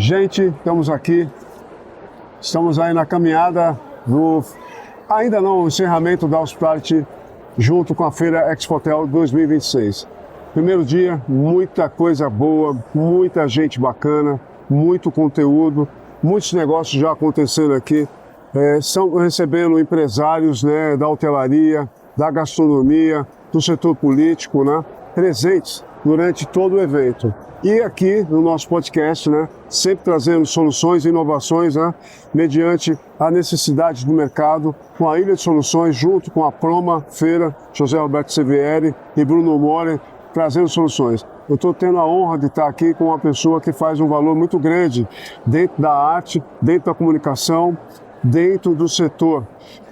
Gente, estamos aqui, estamos aí na caminhada do, ainda não, o encerramento da Hospitality junto com a Feira Expotel 2026. Primeiro dia, muita coisa boa, muita gente bacana, muito conteúdo, muitos negócios já acontecendo aqui. Estão recebendo empresários, né, da hotelaria, da gastronomia, do setor político, né, presentes durante todo o evento. E aqui no nosso podcast, né, sempre trazendo soluções e inovações, né, mediante a necessidade do mercado, com a Ilha de Soluções, junto com a Proma Feira, José Roberto Sevieri e Bruno More, trazendo soluções. Eu estou tendo a honra de estar aqui com uma pessoa que faz um valor muito grande dentro da arte, dentro da comunicação, dentro do setor,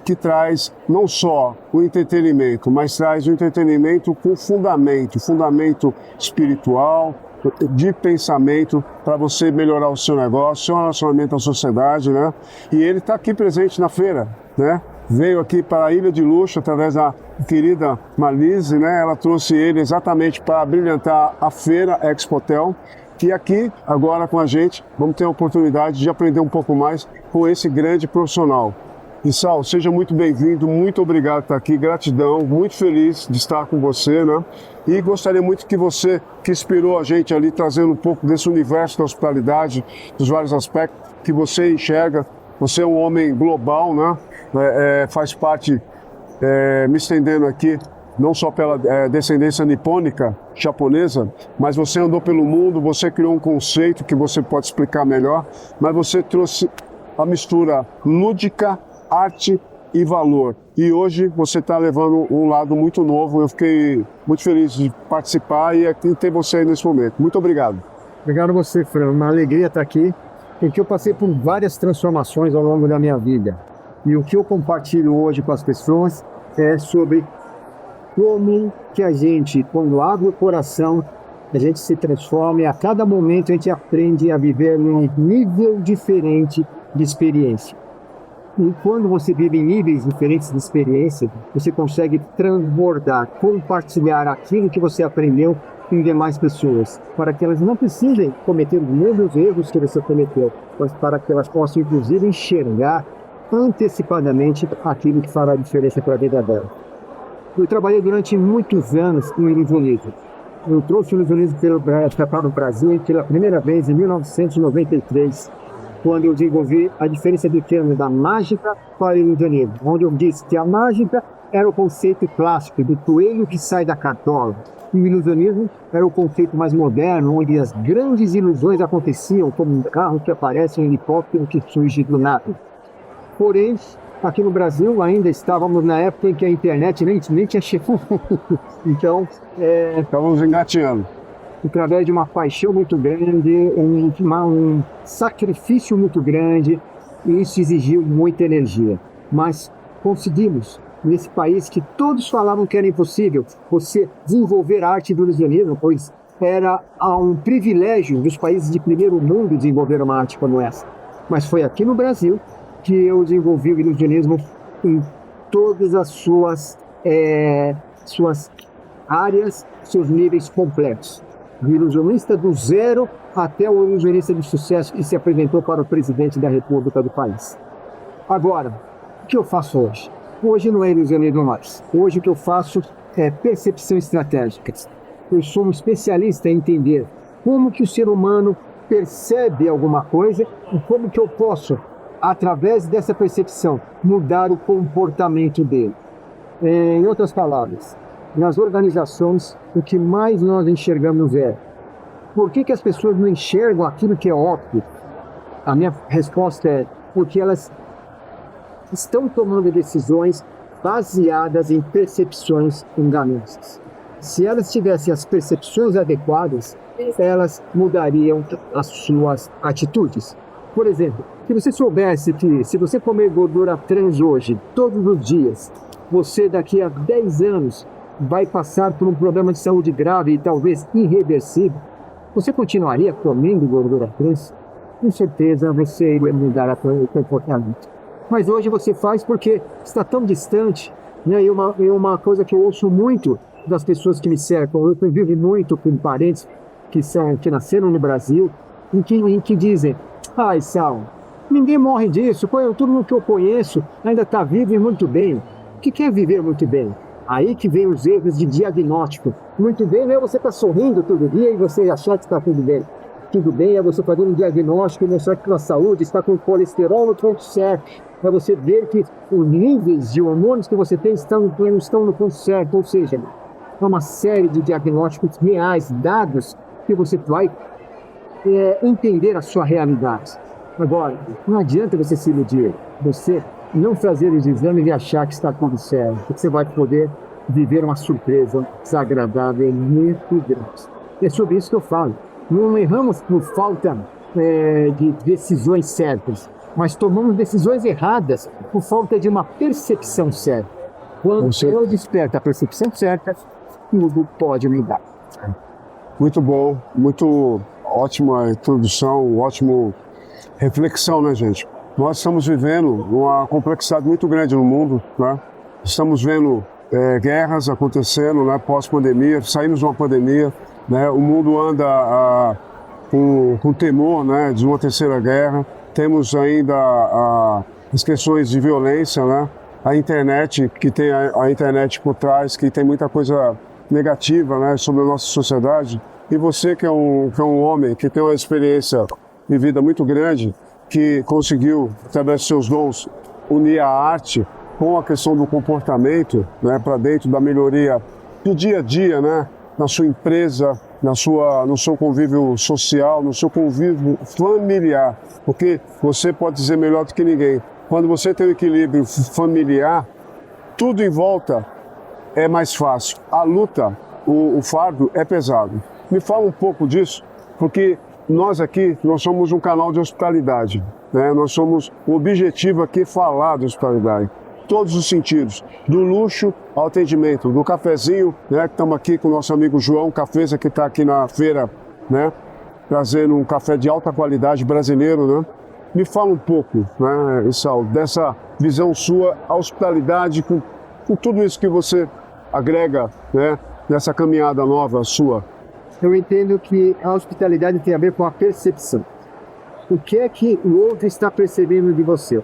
que traz não só o entretenimento, mas traz o entretenimento com fundamento espiritual, de pensamento, para você melhorar o seu negócio, seu relacionamento à sociedade, né? E ele está aqui presente na feira, né? Veio aqui para a Ilha de Luxo, através da querida Marlise, né? Ela trouxe ele exatamente para brilhantar a Feira Expotel, que aqui, agora com a gente, vamos ter a oportunidade de aprender um pouco mais com esse grande profissional. E Sal, seja muito bem-vindo, muito obrigado por estar aqui, gratidão, muito feliz de estar com você, né? E gostaria muito que você, que inspirou a gente ali, trazendo um pouco desse universo da hospitalidade, dos vários aspectos que você enxerga. Você é um homem global, né? Faz parte, me estendendo aqui, não só pela descendência nipônica, japonesa, mas você andou pelo mundo, você criou um conceito que você pode explicar melhor, mas você trouxe a mistura lúdica, arte e valor. E hoje você está levando um lado muito novo. Eu fiquei muito feliz de participar e ter você aí nesse momento. Muito obrigado. Obrigado a você, Fran. Uma alegria estar aqui, porque eu passei por várias transformações ao longo da minha vida. E o que eu compartilho hoje com as pessoas é sobre como que a gente, quando abre o coração, a gente se transforma e a cada momento a gente aprende a viver num nível diferente de experiência. E quando você vive em níveis diferentes de experiência, você consegue transbordar, compartilhar aquilo que você aprendeu com demais pessoas, para que elas não precisem cometer os mesmos erros que você cometeu, mas para que elas possam, inclusive, enxergar antecipadamente aquilo que fará diferença para a vida dela. Eu trabalhei durante muitos anos com ilusionismo. Eu trouxe o ilusionismo para o Brasil pela primeira vez em 1993, quando eu desenvolvi a diferença do termo da mágica para o ilusionismo, onde eu disse que a mágica era o conceito clássico do coelho que sai da cartola, e o ilusionismo era o conceito mais moderno, onde as grandes ilusões aconteciam, como um carro que aparece, um helicóptero que surge do nada. Porém, aqui no Brasil ainda estávamos na época em que a internet nem tinha chegado. Então, estávamos engateando. Através de uma paixão muito grande, um sacrifício muito grande, e isso exigiu muita energia. Mas conseguimos, nesse país que todos falavam que era impossível, você desenvolver a arte do ilusionismo, pois era um privilégio dos países de primeiro mundo desenvolver uma arte como essa. Mas foi aqui no Brasil que eu desenvolvi o ilusionismo em todas as suas áreas, seus níveis completos. Do ilusionista do zero até o ilusionista de sucesso que se apresentou para o presidente da República do país. Agora, o que eu faço hoje? Hoje não é ilusionismo mais. Hoje o que eu faço é percepção estratégica. Eu sou um especialista em entender como que o ser humano percebe alguma coisa e como que eu posso, através dessa percepção, mudar o comportamento dele. Em outras palavras, nas organizações, o que mais nós enxergamos é: por que as pessoas não enxergam aquilo que é óbvio? A minha resposta é: porque elas estão tomando decisões baseadas em percepções enganosas. Se elas tivessem as percepções adequadas, elas mudariam as suas atitudes. Por exemplo, se você soubesse que se você comer gordura trans hoje, todos os dias, você daqui a 10 anos vai passar por um problema de saúde grave e talvez irreversível, você continuaria comendo gordura trans? Com certeza você iria mudar o comportamento. Mas hoje você faz porque está tão distante, né? E uma coisa que eu ouço muito das pessoas que me cercam, eu convivo muito com parentes que nasceram no Brasil, em que dizem, ai, Sal, ninguém morre disso, todo mundo que eu conheço ainda está vivo e muito bem. O que é viver muito bem? Aí que vem os erros de diagnóstico. Muito bem não é você estar sorrindo todo dia e você achar que está tudo bem. Tudo bem é você fazer um diagnóstico e mostrar que a saúde está com colesterol no ponto certo. Para você ver que os níveis de hormônios que você tem estão no ponto certo. Ou seja, é uma série de diagnósticos reais, dados, que você vai entender a sua realidade. Agora, não adianta você se iludir. Você não fazer os exames e achar que está tudo certo. Porque você vai poder viver uma surpresa desagradável muito grande. É sobre isso que eu falo. Não erramos por falta de decisões certas, mas tomamos decisões erradas por falta de uma percepção certa. Quando eu desperto a percepção certa, tudo pode mudar. Muito bom, muito ótima introdução, ótima reflexão, né, gente? Nós estamos vivendo uma complexidade muito grande no mundo, né? Estamos vendo guerras acontecendo, né, pós-pandemia, saímos de uma pandemia, né? O mundo anda com temor, né, de uma terceira guerra. Temos ainda as questões de violência, né? A internet, que tem a internet por trás, que tem muita coisa negativa, né, sobre a nossa sociedade. E você que é um homem, que tem uma experiência de vida muito grande, que conseguiu, através de seus dons, unir a arte com a questão do comportamento, né, para dentro da melhoria do dia a dia, né, na sua empresa, no seu convívio social, no seu convívio familiar. Porque você pode dizer melhor do que ninguém, quando você tem o equilíbrio familiar, tudo em volta é mais fácil. A luta, o fardo é pesado. Me fala um pouco disso, porque nós somos um canal de hospitalidade, né? O objetivo aqui é falar de hospitalidade. Todos os sentidos, do luxo ao atendimento, do cafezinho, né, que estamos aqui com o nosso amigo João Cafeza, que está aqui na feira, né, trazendo um café de alta qualidade brasileiro, né? Me fala um pouco, né, Issal, dessa visão sua, a hospitalidade, com tudo isso que você agrega, né, nessa caminhada nova sua. Eu entendo que a hospitalidade tem a ver com a percepção. O que é que o outro está percebendo de você?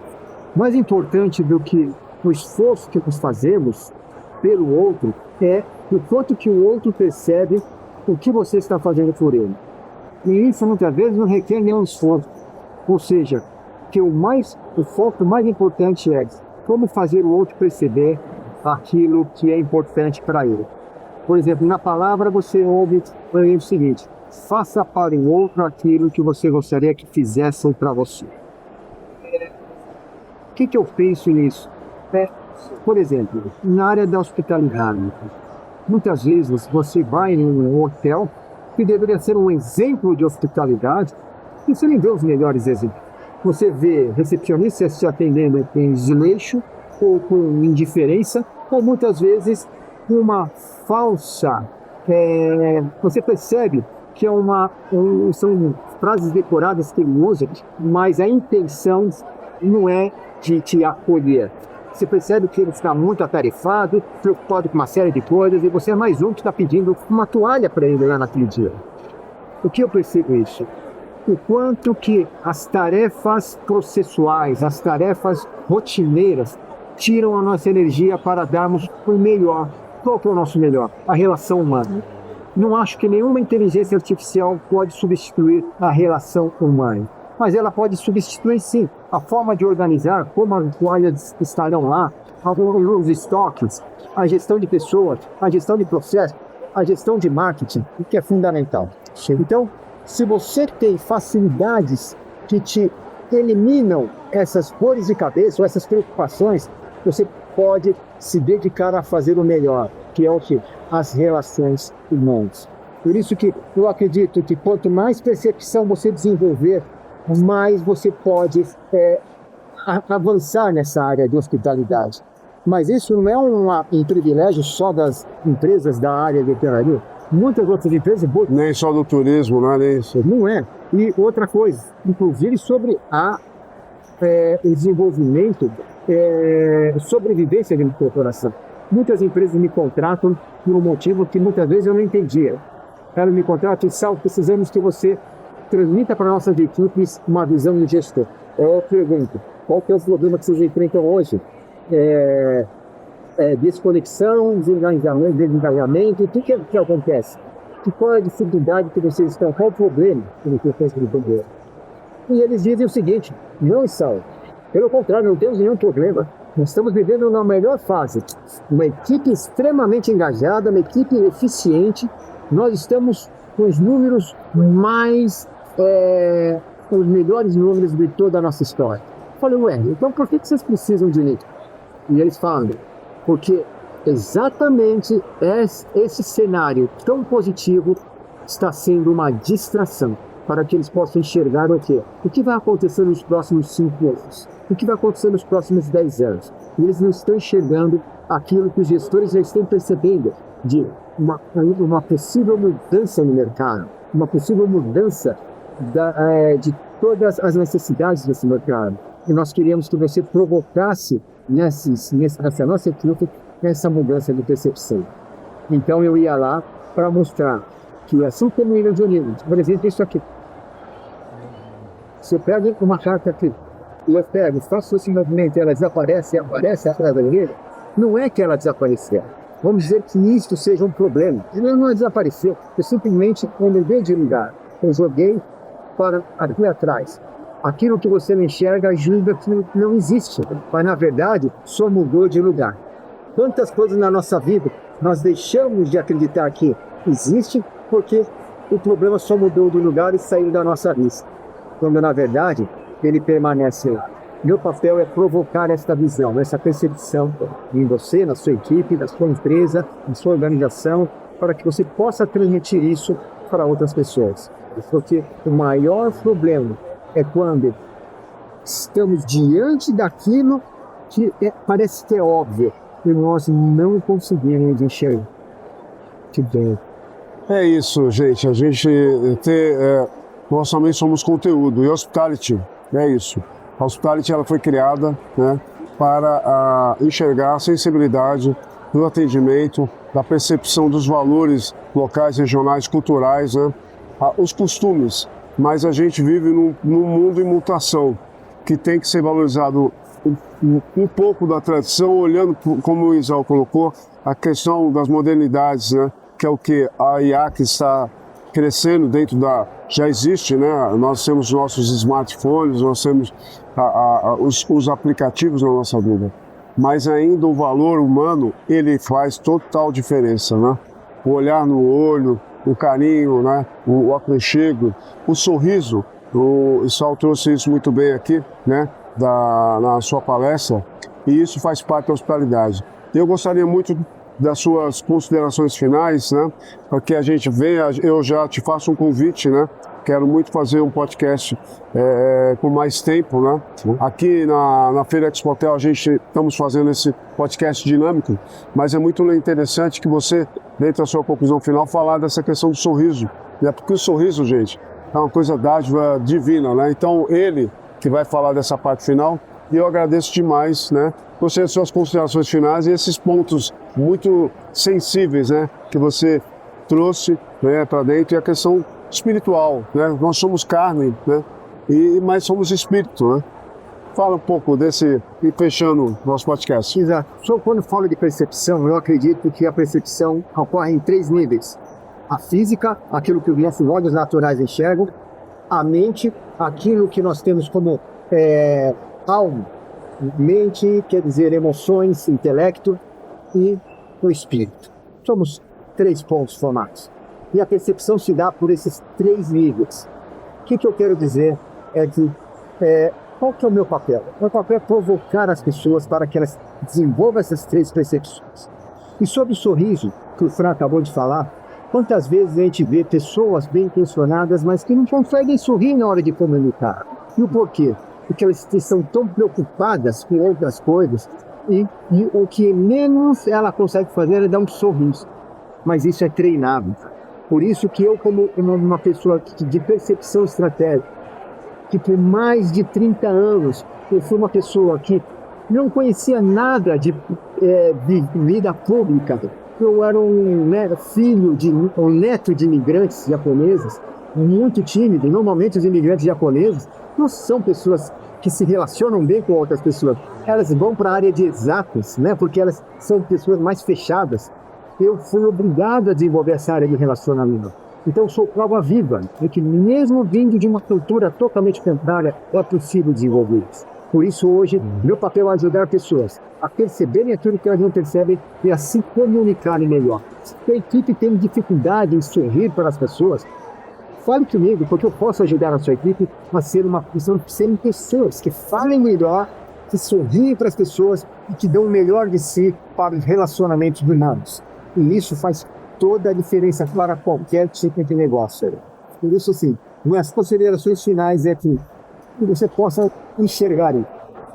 Mais importante do que o esforço que nós fazemos pelo outro é o quanto que o outro percebe o que você está fazendo por ele. E isso muitas vezes não requer nenhum esforço. Ou seja, que o foco mais importante é como fazer o outro perceber aquilo que é importante para ele. Por exemplo, na palavra você ouve o seguinte: faça para o outro aquilo que você gostaria que fizessem para você. O que eu penso nisso? Por exemplo, na área da hospitalidade, muitas vezes você vai em um hotel que deveria ser um exemplo de hospitalidade e você nem vê os melhores exemplos. Você vê recepcionistas se atendendo com desleixo ou com indiferença, ou muitas vezes uma falsa. Você percebe que são frases decoradas que ele usa, mas a intenção não é de te acolher. Você percebe que ele está muito atarefado, preocupado com uma série de coisas, e você é mais um que está pedindo uma toalha para ele lá naquele dia. O que eu percebo isso? O quanto que as tarefas processuais, as tarefas rotineiras, tiram a nossa energia para darmos o melhor. Qual que é o nosso melhor? A relação humana. Não acho que nenhuma inteligência artificial pode substituir a relação humana. Mas ela pode substituir, sim, a forma de organizar, como as toalhas estarão lá, os estoques, a gestão de pessoas, a gestão de processos, a gestão de marketing, o que é fundamental. Então, se você tem facilidades que te eliminam essas dores de cabeça ou essas preocupações, você pode se dedicar a fazer o melhor, que é o que? As relações humanas. Por isso que eu acredito que quanto mais percepção você desenvolver, mais você pode avançar nessa área de hospitalidade. Mas isso não é um privilégio só das empresas da área de hotelaria. Muitas outras empresas... Nem só do turismo, não é nem isso. Não é. E outra coisa, inclusive sobre o desenvolvimento, sobrevivência de uma corporação. Muitas empresas me contratam por um motivo que muitas vezes eu não entendia. Elas me contratam e precisamos que você transmita para nossas equipes uma visão de gestor. Eu pergunto, qual que é o problema que vocês enfrentam hoje? Desconexão, desengajamento, o que acontece? Qual é a dificuldade que vocês estão? Qual é o problema que vocês estão entendendo? E eles dizem o seguinte: não, Saulo, pelo contrário, não temos nenhum problema. Nós estamos vivendo na melhor fase. Uma equipe extremamente engajada, uma equipe eficiente. Nós estamos com os números os melhores números de toda a nossa história. Eu falei, ué, então por que vocês precisam de mim? E eles falam, porque exatamente esse cenário tão positivo está sendo uma distração para que eles possam enxergar o quê? O que vai acontecer nos próximos 5 anos? O que vai acontecer nos próximos 10 anos? E eles não estão enxergando aquilo que os gestores já estão percebendo de uma possível mudança no mercado, uma possível mudança de todas as necessidades desse mercado. E nós queríamos que você provocasse nessa nossa equipe essa mudança de percepção. Então eu ia lá para mostrar que, assim como o Ilhas Unidas, por exemplo, isso aqui. Você pega uma carta aqui, e eu pego, faço esse movimento, ela desaparece, aparece atrás da orelha. Não é que ela desapareceu. Vamos dizer que isto seja um problema. Ela não desapareceu. Eu simplesmente mudei de lugar. Eu joguei para aqui atrás. Aquilo que você não enxerga ajuda que não existe. Mas, na verdade, só mudou de lugar. Quantas coisas na nossa vida nós deixamos de acreditar que existe porque o problema só mudou do lugar e saiu da nossa vista. Quando, na verdade, ele permanece lá. Meu papel é provocar esta visão, essa percepção em você, na sua equipe, na sua empresa, na sua organização, para que você possa transmitir isso para outras pessoas. Porque o maior problema é quando estamos diante daquilo que parece que é óbvio e nós não conseguimos enxergar. Que bem. É isso, gente. A gente nós também somos conteúdo. E Hospitality é isso. A Hospitality ela foi criada, né, para enxergar a sensibilidade do atendimento, da percepção dos valores locais, regionais, culturais, né, os costumes. Mas a gente vive num mundo em mutação, que tem que ser valorizado um pouco da tradição, olhando, como o Isao colocou, a questão das modernidades, né, que é o que a IAC está crescendo dentro já existe, né? Nós temos nossos smartphones, nós temos os aplicativos na nossa vida, mas ainda o valor humano, ele faz total diferença, né? O olhar no olho, o carinho, né? O aconchego, o sorriso. O Isao trouxe isso muito bem aqui, né? Na sua palestra, e isso faz parte da hospitalidade. Eu gostaria muito das suas considerações finais, né? Para que a gente venha, eu já te faço um convite, né? Quero muito fazer um podcast com mais tempo, né? Aqui na Feira Expotel a gente estamos fazendo esse podcast dinâmico, mas é muito interessante que você, dentro da sua conclusão final, falar dessa questão do sorriso, né? Porque o sorriso, gente, é uma coisa dádiva divina, né? Então ele que vai falar dessa parte final, e eu agradeço demais, né? Você as suas considerações finais e esses pontos muito sensíveis, né, que você trouxe, né, para dentro, e a questão espiritual, né? Nós somos carne, né? Mas somos espírito, né? Fala um pouco desse e fechando nosso podcast. Exato. Só quando falo de percepção, eu acredito que a percepção ocorre em 3 níveis: a física, aquilo que os nossos olhos naturais enxergam; a mente, aquilo que nós temos como alma. Mente quer dizer emoções, intelecto, e o espírito. Somos 3 pontos formados. E a percepção se dá por esses 3 níveis. O que eu quero dizer é que qual que é o meu papel? O meu papel é provocar as pessoas para que elas desenvolvam essas 3 percepções. E sobre o sorriso, que o Fran acabou de falar, quantas vezes a gente vê pessoas bem intencionadas, mas que não conseguem sorrir na hora de comunicar? E o porquê? Porque elas estão tão preocupadas com outras coisas e o que menos ela consegue fazer é dar um sorriso. Mas isso é treinável. Por isso que eu, como uma pessoa de percepção estratégica, que por mais de 30 anos eu fui uma pessoa que não conhecia nada de vida pública. Eu era um neto de imigrantes japoneses, muito tímido. Normalmente os imigrantes japoneses não são pessoas que se relacionam bem com outras pessoas. Elas vão para a área de exatas, né? Porque elas são pessoas mais fechadas. Eu fui obrigado a desenvolver essa área de relacionamento. Então eu sou prova viva de que mesmo vindo de uma cultura totalmente contrária, é possível desenvolver isso. Por isso hoje, meu papel é ajudar pessoas a perceberem aquilo que elas não percebem e a se comunicarem melhor. Se a equipe tem dificuldade em sorrir para as pessoas, fale comigo, porque eu posso ajudar a sua equipe a serem pessoas que falem melhor, que sorriem para as pessoas e que dão o melhor de si para os relacionamentos humanos. E isso faz toda a diferença para qualquer tipo de negócio. Por isso, assim, minhas considerações finais é que você possa enxergar e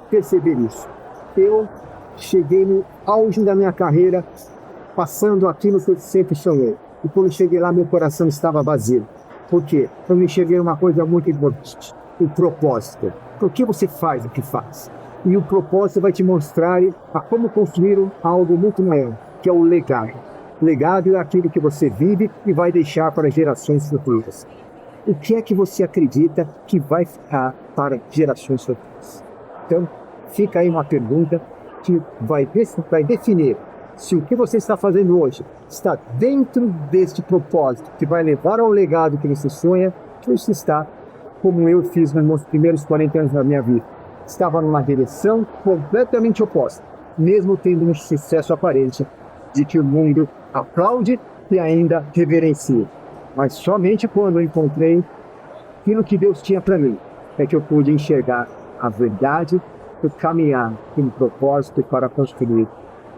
perceber isso. Eu cheguei no auge da minha carreira, passando aquilo que eu sempre sonhei. E quando cheguei lá, meu coração estava vazio. Por quê? Eu me enxerguei uma coisa muito importante: o propósito. Por que você faz o que faz? E o propósito vai te mostrar a como construir algo muito maior, que é o legado. Legado é aquilo que você vive e vai deixar para gerações futuras. O que é que você acredita que vai ficar para gerações futuras? Então, fica aí uma pergunta que vai definir se o que você está fazendo hoje está dentro deste propósito que vai levar ao legado que você sonha, ou se está, como eu fiz nos meus primeiros 40 anos da minha vida. Estava numa direção completamente oposta, mesmo tendo um sucesso aparente de que o mundo aplaude e ainda reverencia. Mas somente quando eu encontrei aquilo que Deus tinha para mim, é que eu pude enxergar a verdade e caminhar com um propósito para construir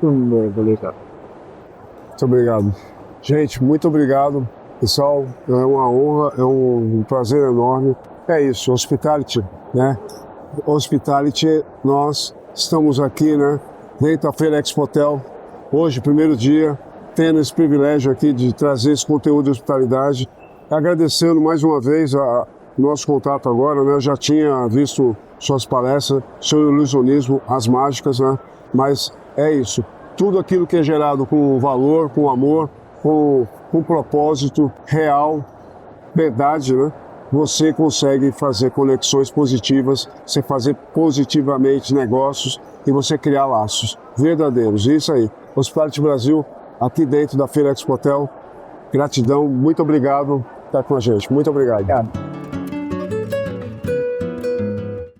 um novo legado. Muito obrigado. Gente, muito obrigado. Pessoal, é uma honra, é um prazer enorme. É isso, Hospitality, né? Hospitality, nós estamos aqui, né? Dentro da Feira Expotel, hoje, primeiro dia, tendo esse privilégio aqui de trazer esse conteúdo de hospitalidade. Agradecendo mais uma vez o nosso contato agora, né? Eu já tinha visto suas palestras, seu ilusionismo, as mágicas, né? Mas é isso. Tudo aquilo que é gerado com valor, com amor, com propósito real, verdade, né? Você consegue fazer conexões positivas, você fazer positivamente negócios e você criar laços verdadeiros. Isso aí. Hospitality Brasil, aqui dentro da Feira Expotel. Gratidão, muito obrigado por estar com a gente. Muito obrigado. Obrigado.